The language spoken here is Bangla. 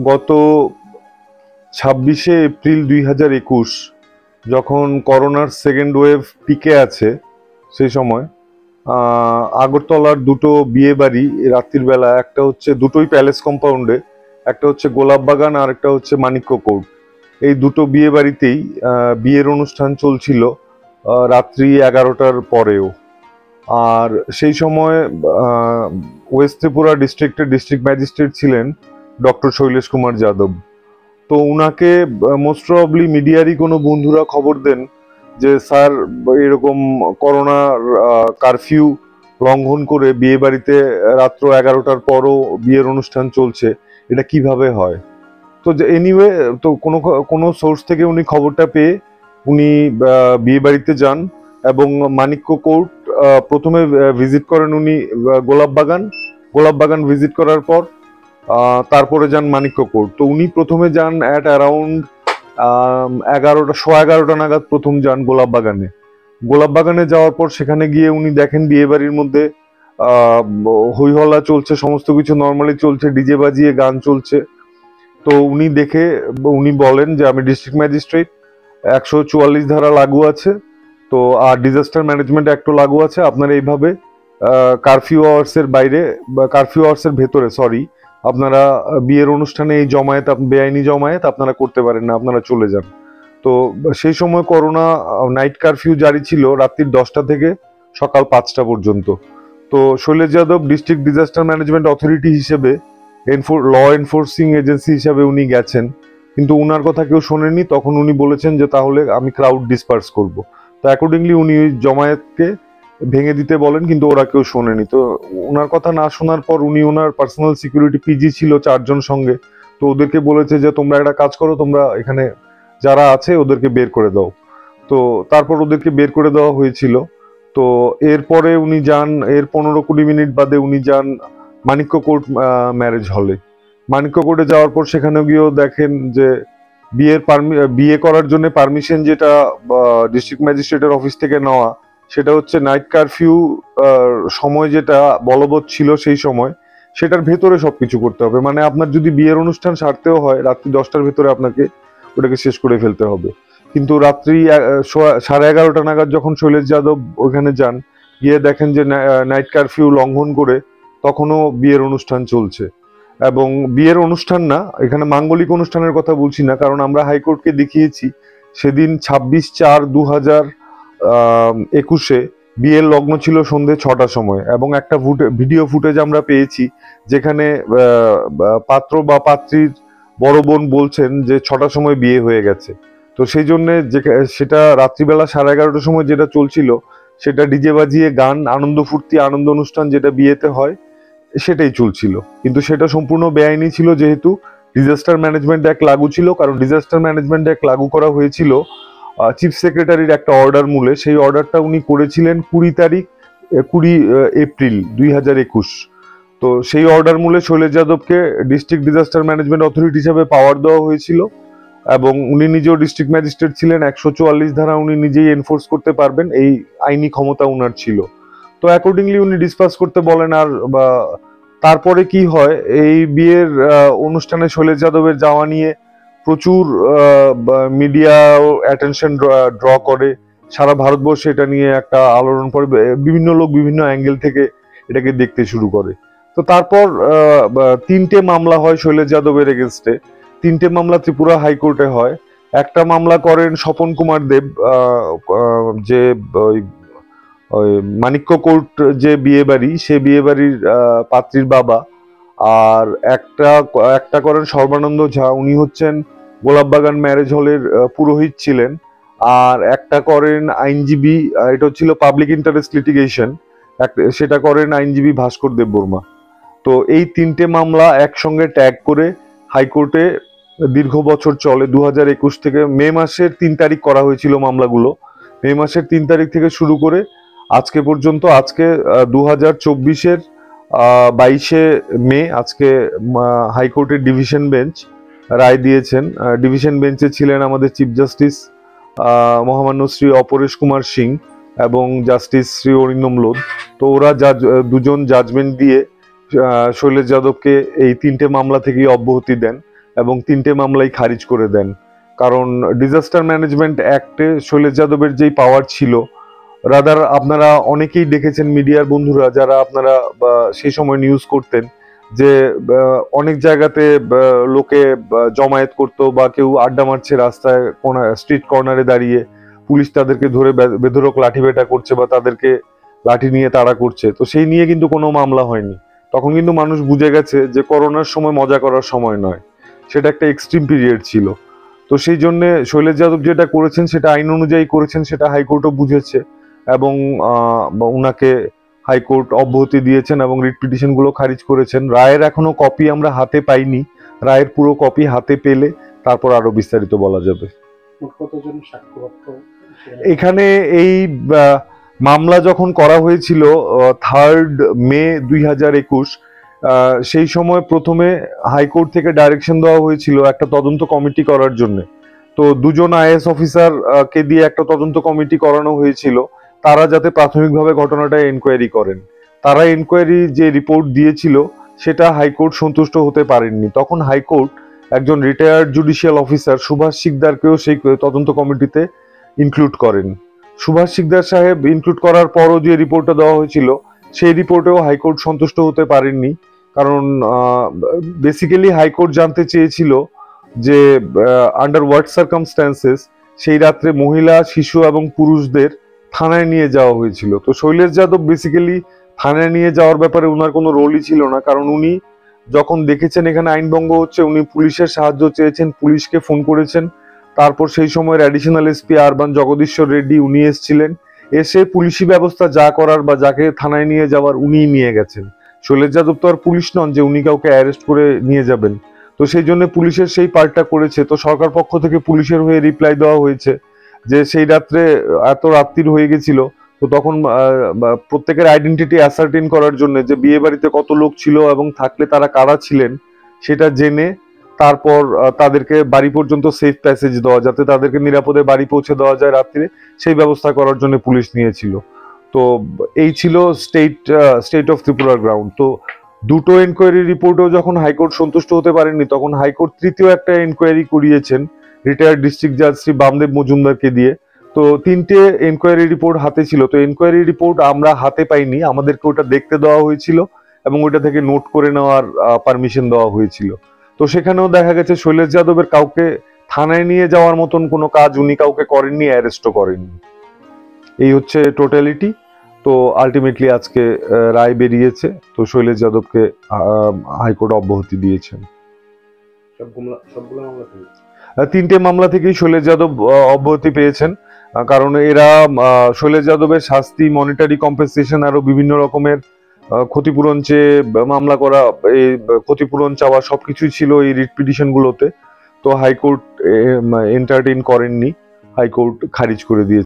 গত 26শে এপ্রিল 2021 যখন করোনার সেকেন্ড ওয়েভ পিকে আছে সেই সময় আগরতলার দুটো বিয়ে বাড়ি রাত্রির বেলা, একটা হচ্ছে দুটোই প্যালেস কম্পাউন্ডে, একটা হচ্ছে গোলাপবাগান আর একটা হচ্ছে মানিক্য কোর্ট। এই দুটো বিয়ে বাড়িতেই বিয়ের অনুষ্ঠান চলছিল রাত্রি 11টার পরেও। আর সেই সময় ওয়েস্ট ত্রিপুরা ডিস্ট্রিক্টের ডিস্ট্রিক্ট ম্যাজিস্ট্রেট ছিলেন ডক্টর শৈলেশ কুমার যাদব। তো উনাকে মোস্ট প্রবাবলি মিডিয়ারই কোনো বন্ধুরা খবর দেন যে স্যার এরকম করোনা কারফিউ লঙ্ঘন করে বিয়ে বাড়িতে রাত্র 11টার পরও বিয়ের অনুষ্ঠান চলছে, এটা কিভাবে হয়। তো এনিওয়ে, তো কোনো সোর্স থেকে উনি খবরটা পেয়ে উনি বিয়ে বাড়িতে যান এবং মানিক্য কোর্ট প্রথমে ভিজিট করেন উনি। গোলাপবাগান ভিজিট করার পর তারপরে যান মানিক্য কোর্ট। তো উনি প্রথমে যান অ্যাট অ্যারাউন্ড 11টা নাগাদ প্রথম যান গোলাপবাগানে যাওয়ার পর সেখানে গিয়ে উনি দেখেন বিয়ে বাড়ির মধ্যে হই হল্লা চলছে, সমস্ত কিছু নর্মালি চলছে, ডিজে বাজিয়ে গান চলছে। তো উনি বলেন যে আমি ডিস্ট্রিক্ট ম্যাজিস্ট্রেট, 144 ধারা লাগু আছে, তো আর ডিজাস্টার ম্যানেজমেন্ট অ্যাক্টও লাগু আছে, আপনারা এইভাবে কারফিউ আওয়ার্সের বাইরে বা কারফিউ আওয়ার্সের ভেতরে আপনারা বিয়ের অনুষ্ঠানে এই বেআইনি জমায়েত আপনারা করতে পারেন না, আপনারা চলে যান। তো সেই সময় করোনা নাইট কারফিউ জারি ছিল রাত্রি 10টা থেকে সকাল 5টা পর্যন্ত। তো Shailesh Yadav district disaster management authority হিসেবে, ল এনফোর্সিং এজেন্সি হিসাবে উনি গেছেন, কিন্তু উনার কথা কেউ শোনেনি। তখন উনি বলেছেন যে তাহলে আমি ক্রাউড ডিসপার্স করব। তো অ্যাকর্ডিংলি উনি ওই জমায়েতকে ভেঙে দিতে বলেন, কিন্তু ওরা কেউ শোনেনি। তো ওনার কথা না শোনার পর উনি ওনার পার্সোনাল সিকিউরিটি পিজি ছিল 4জন সঙ্গে, তো ওদেরকে বলেছে যে তোমরা একটা কাজ করো, তোমরা এখানে যারা আছে ওদেরকে বের করে দাও। তো তারপর ওদেরকে বের করে দেওয়া হয়েছিল। তো এরপরে উনি যান, এর 15-20 মিনিট বাদে উনি যান মানিক্য কোর্ট ম্যারেজ হলে। মানিক্য কোর্টে যাওয়ার পর সেখানে গিয়েও দেখেন যে বিয়ে করার জন্য পারমিশন যেটা ডিস্ট্রিক্ট ম্যাজিস্ট্রেটের অফিস থেকে নেওয়া, সেটা হচ্ছে নাইট কারফিউ সময় যেটা বলবৎ ছিল সেই সময়, সেটার ভেতরে সবকিছু করতে হবে। মানে আপনার যদি বিয়ের অনুষ্ঠান সারতেও হয় রাত্রি 10টার ভেতরে আপনাকে ওটাকে শেষ করে ফেলতে হবে। কিন্তু রাত্রি 11:30 নাগাদ যখন শৈলেশ যাদব ওখানে যান, গিয়ে দেখেন যে নাইট কারফিউ লঙ্ঘন করে তখনও বিয়ের অনুষ্ঠান চলছে। এবং বিয়ের অনুষ্ঠান না, এখানে মাঙ্গলিক অনুষ্ঠানের কথা বলছি না, কারণ আমরা হাইকোর্টকে দেখিয়েছি সেদিন 26/4/2021 বিয়ের লগ্ন ছিল সন্ধে 6টার সময়, এবং একটা ভিডিও ফুটেজ আমরা পেয়েছি যেখানে পাত্র বা পাত্রীর বড় বোন বলছেন যে 6টার সময় বিয়ে হয়ে গেছে। তো সেই জন্য সেটা রাত্রিবেলা 11:30টার সময় যেটা চলছিল, সেটা ডিজে বাজিয়ে গান, আনন্দ ফুর্তি, আনন্দ অনুষ্ঠান যেটা বিয়েতে হয় সেটাই চলছিল। কিন্তু সেটা সম্পূর্ণ বেআইনি ছিল, যেহেতু ডিজাস্টার ম্যানেজমেন্ট অ্যাক্ট লাগু ছিল। কারণ ডিজাস্টার ম্যানেজমেন্ট অ্যাক্ট লাগু করা হয়েছিল চিফ সেক্রেটারির একটা অর্ডার মূলে। সেই অর্ডারটা উনি করেছিলেন 20 এপ্রিল 2021। তো সেই অর্ডার মূলে শৈলেশ যাদবকে ডিস্ট্রিক্ট ডিজাস্টার ম্যানেজমেন্ট অথরিটি হিসাবে পাওয়ার দেওয়া হয়েছিল, এবং উনি নিজেও ডিস্ট্রিক্ট ম্যাজিস্ট্রেট ছিলেন। 144 ধারা উনি নিজেই এনফোর্স করতে পারবেন, এই আইনি ক্ষমতা উনার ছিল। তো অ্যাকর্ডিংলি উনি ডিসপাস করতে বলেন। আর তারপরে কি হয়, এই বিয়ের অনুষ্ঠানে শৈলেশ যাদবের যাওয়া নিয়ে প্রচুর মিডিয়া অ্যাটেনশন ড্র করে। সারা ভারতবর্ষে এটা নিয়ে একটা আলোড়ন পড়ে, বিভিন্ন লোক বিভিন্ন অ্যাঙ্গেল থেকে এটাকে দেখতে শুরু করে। তো তারপর 3টে মামলা হয় শৈলেশ যাদবের এগেনস্টে। 3টে মামলা ত্রিপুরা হাইকোর্টে হয়। একটা মামলা করেন স্বপন কুমার দেব, যে ওই মানিক্য কোর্ট যে বিয়ে বাড়ি, সে বিয়ে বাড়ির পাত্রীর বাবা। আর একটা করেন সর্বানন্দ ঝা, উনি হচ্ছেন গোলাপবাগান ম্যারেজ হলের পুরোহিত ছিলেন। আর একটা করেন আইনজীবী, এটা হচ্ছিল পাবলিক ইন্টারেস্ট লিটিগেশন, সেটা করেন আইনজীবী ভাস্কর দেববর্মা। তো এই 3টে মামলা একসঙ্গে ট্যাগ করে হাইকোর্টে দীর্ঘ বছর চলে। 2021 থেকে মে মাসের 3 তারিখ করা হয়েছিল মামলাগুলো। মে মাসের 3 তারিখ থেকে শুরু করে আজকে পর্যন্ত। আজকে 2024-এর 22শে মে আজকে হাইকোর্টের ডিভিশন বেঞ্চ রায় দিয়েছেন। ডিভিশন বেঞ্চে ছিলেন আমাদের চিফ জাস্টিস মহামান্য শ্রী অপরেশ কুমার সিং এবং জাস্টিস শ্রী অরিন্দম লোধ। তো ওরা দুজন জাজমেন্ট দিয়ে শৈলেশ যাদবকে এই 3টে মামলা থেকে অব্যাহতি দেন। এবং 3টে মামলাই খারিজ করে দেন। কারণ ডিজাস্টার ম্যানেজমেন্ট অ্যাক্টে শৈলেশ যাদবের যেই পাওয়ার ছিল, রাদার আপনারা অনেকেই দেখেছেন মিডিয়ার বন্ধুরা যারা আপনারা সেই সময় নিউজ করতেন যে অনেক জায়গাতে লোকে জমায়েত করতো বা কেউ আড্ডা মারছে রাস্তায় স্ট্রিট কর্নারে দাঁড়িয়ে, পুলিশ তাদেরকে ধরে বেধড়ক লাঠি পেটা করছে বা তাদেরকে লাঠি নিয়ে তাড়া করছে। তো সেই নিয়ে কিন্তু কোনো মামলা হয়নি। তখন কিন্তু মানুষ বুঝে গেছে যে করোনার সময় মজা করার সময় নয়, সেটা একটা এক্সট্রিম পিরিয়ড ছিল। তো সেই জন্য শৈলেশ যাদব যেটা করেছেন সেটা আইন অনুযায়ী করেছেন, সেটা হাইকোর্টও বুঝেছে এবং উনাকে হাইকোর্ট অব্যাহতি দিয়েছেন এবং রিট পিটিশন গুলো খারিজ করেছেন। রায়ের এখনো কপি আমরা হাতে পাইনি, রায়ের পুরো কপি হাতে পেলে তারপর আরো বিস্তারিত বলা যাবে। এখানে এই মামলা যখন করা হয়েছিল 3 মে 2021, সেই সময় প্রথমে হাইকোর্ট থেকে ডাইরেকশন দেওয়া হয়েছিল একটা তদন্ত কমিটি করার জন্য। তো 2জন আইএএস অফিসার কে দিয়ে একটা তদন্ত কমিটি করানো হয়েছিল, তারা যাতে প্রাথমিকভাবে ঘটনাটা এনকোয়ারি করেন। তারা এনকোয়ারি যে রিপোর্ট দিয়েছিল সেটা হাইকোর্ট সন্তুষ্ট হতে পারেননি। তখন হাইকোর্ট একজন রিটায়ার্ড জুডিশিয়াল অফিসার সুভাষ শিকদারকেও সেই তদন্ত কমিটিতে ইনক্লুড করেন। সুভাষ শিকদার সাহেব ইনক্লুড করার পরও যে রিপোর্টটা দেওয়া হয়েছিল সেই রিপোর্টেও হাইকোর্ট সন্তুষ্ট হতে পারেননি। কারণ বেসিক্যালি হাইকোর্ট জানতে চেয়েছিল যে আন্ডার হোয়াট সার্কামস্ট্যান্সেস সেই রাত্রে মহিলা, শিশু এবং পুরুষদের থানায় নিয়ে যাওয়া হয়েছিল। তো শৈলেশ যাদব বেসিক্যালি থানায় নিয়ে যাওয়ার ব্যাপারে ওনার কোনো রোলই ছিল না, কারণ উনি যখন দেখেছেন এখানে আইনভঙ্গ হচ্ছে উনি পুলিশের সাহায্য চেয়েছেন, পুলিশকে ফোন করেছেন। তারপর সেই সময়ের অ্যাডিশনাল এসপি আরবান জগদীশ্বর রেড্ডি উনি এসেছিলেন, এসে পুলিশি ব্যবস্থা যা করার বা যাকে থানায় নিয়ে যাওয়ার উনিই নিয়ে গেছেন। শৈলেশ যাদব তো আর পুলিশ নন যে উনি কাউকে অ্যারেস্ট করে নিয়ে যাবেন। তো সেই জন্য পুলিশের সেই পার্টটা করেছে। তো সরকার পক্ষ থেকে পুলিশের হয়ে রিপ্লাই দেওয়া হয়েছে যে সেই রাত্রে এত রাত্রির হয়ে গেছিল, তো তখন প্রত্যেকের আইডেন্টিটি অ্যাসার্টেন করার জন্য যে বিয়ে বাড়িতে কত লোক ছিল এবং থাকলে তারা কারা ছিলেন সেটা জেনে তারপর তাদেরকে বাড়ি পর্যন্ত সেফ প্যাসেজ দেওয়া, যাতে তাদেরকে নিরাপদে বাড়ি পৌঁছে দেওয়া যায় রাত্রে, সেই ব্যবস্থা করার জন্য পুলিশ নিয়েছিল। তো এই ছিল স্টেট অফ ত্রিপুরার গ্রাউন্ড। তো দুটো এনকোয়ারি রিপোর্টও যখন হাইকোর্ট সন্তুষ্ট হতে পারেননি, তখন হাইকোর্ট তৃতীয় একটা এনকোয়ারি করিয়েছেন রিটায়ার্ড ডিস্ট্রিক্ট জাজ শ্রী বামদেব মজুমদারকে দিয়ে। তো 3টে এনকোয়ারি রিপোর্ট হাতে ছিল। তো এনকোয়ারি রিপোর্ট আমরা হাতে পাইনি, আমাদেরকে ওটা দেখতে দেওয়া হয়েছিল এবং ওটা থেকে নোট করে নেওয়ার পারমিশন দেওয়া হয়েছিল। তো সেখানেও দেখা গেছে শৈলেশ যাদবের কাউকে থানায় নিয়ে যাওয়ার মতন কোনো কাজ উনি কাউকে করেননি, অ্যারেস্টও করেননি। এই হচ্ছে টোটালিটি। তো আলটিমেটলি আজকে রায় বেরিয়েছে, তো শৈলেশ যাদবকে হাইকোর্ট অব্যাহতি দিয়েছেন। 3টে মামলা থেকেই শৈলেশ যাদব অব্যাহতি পেয়েছেন, কারণ এরা শৈলেশ যাদবের শাস্তি, মনিটারি কম্পেনসেশন, আরো বিভিন্ন রকমের ক্ষতিপূরণ চেয়ে মামলা করা, এই ক্ষতিপূরণ চাওয়া সবকিছুই ছিল এই রিট পিটিশন গুলোতে। তো হাইকোর্ট এন্টারটেইন করেননি, হাইকোর্ট খারিজ করে দিয়েছে।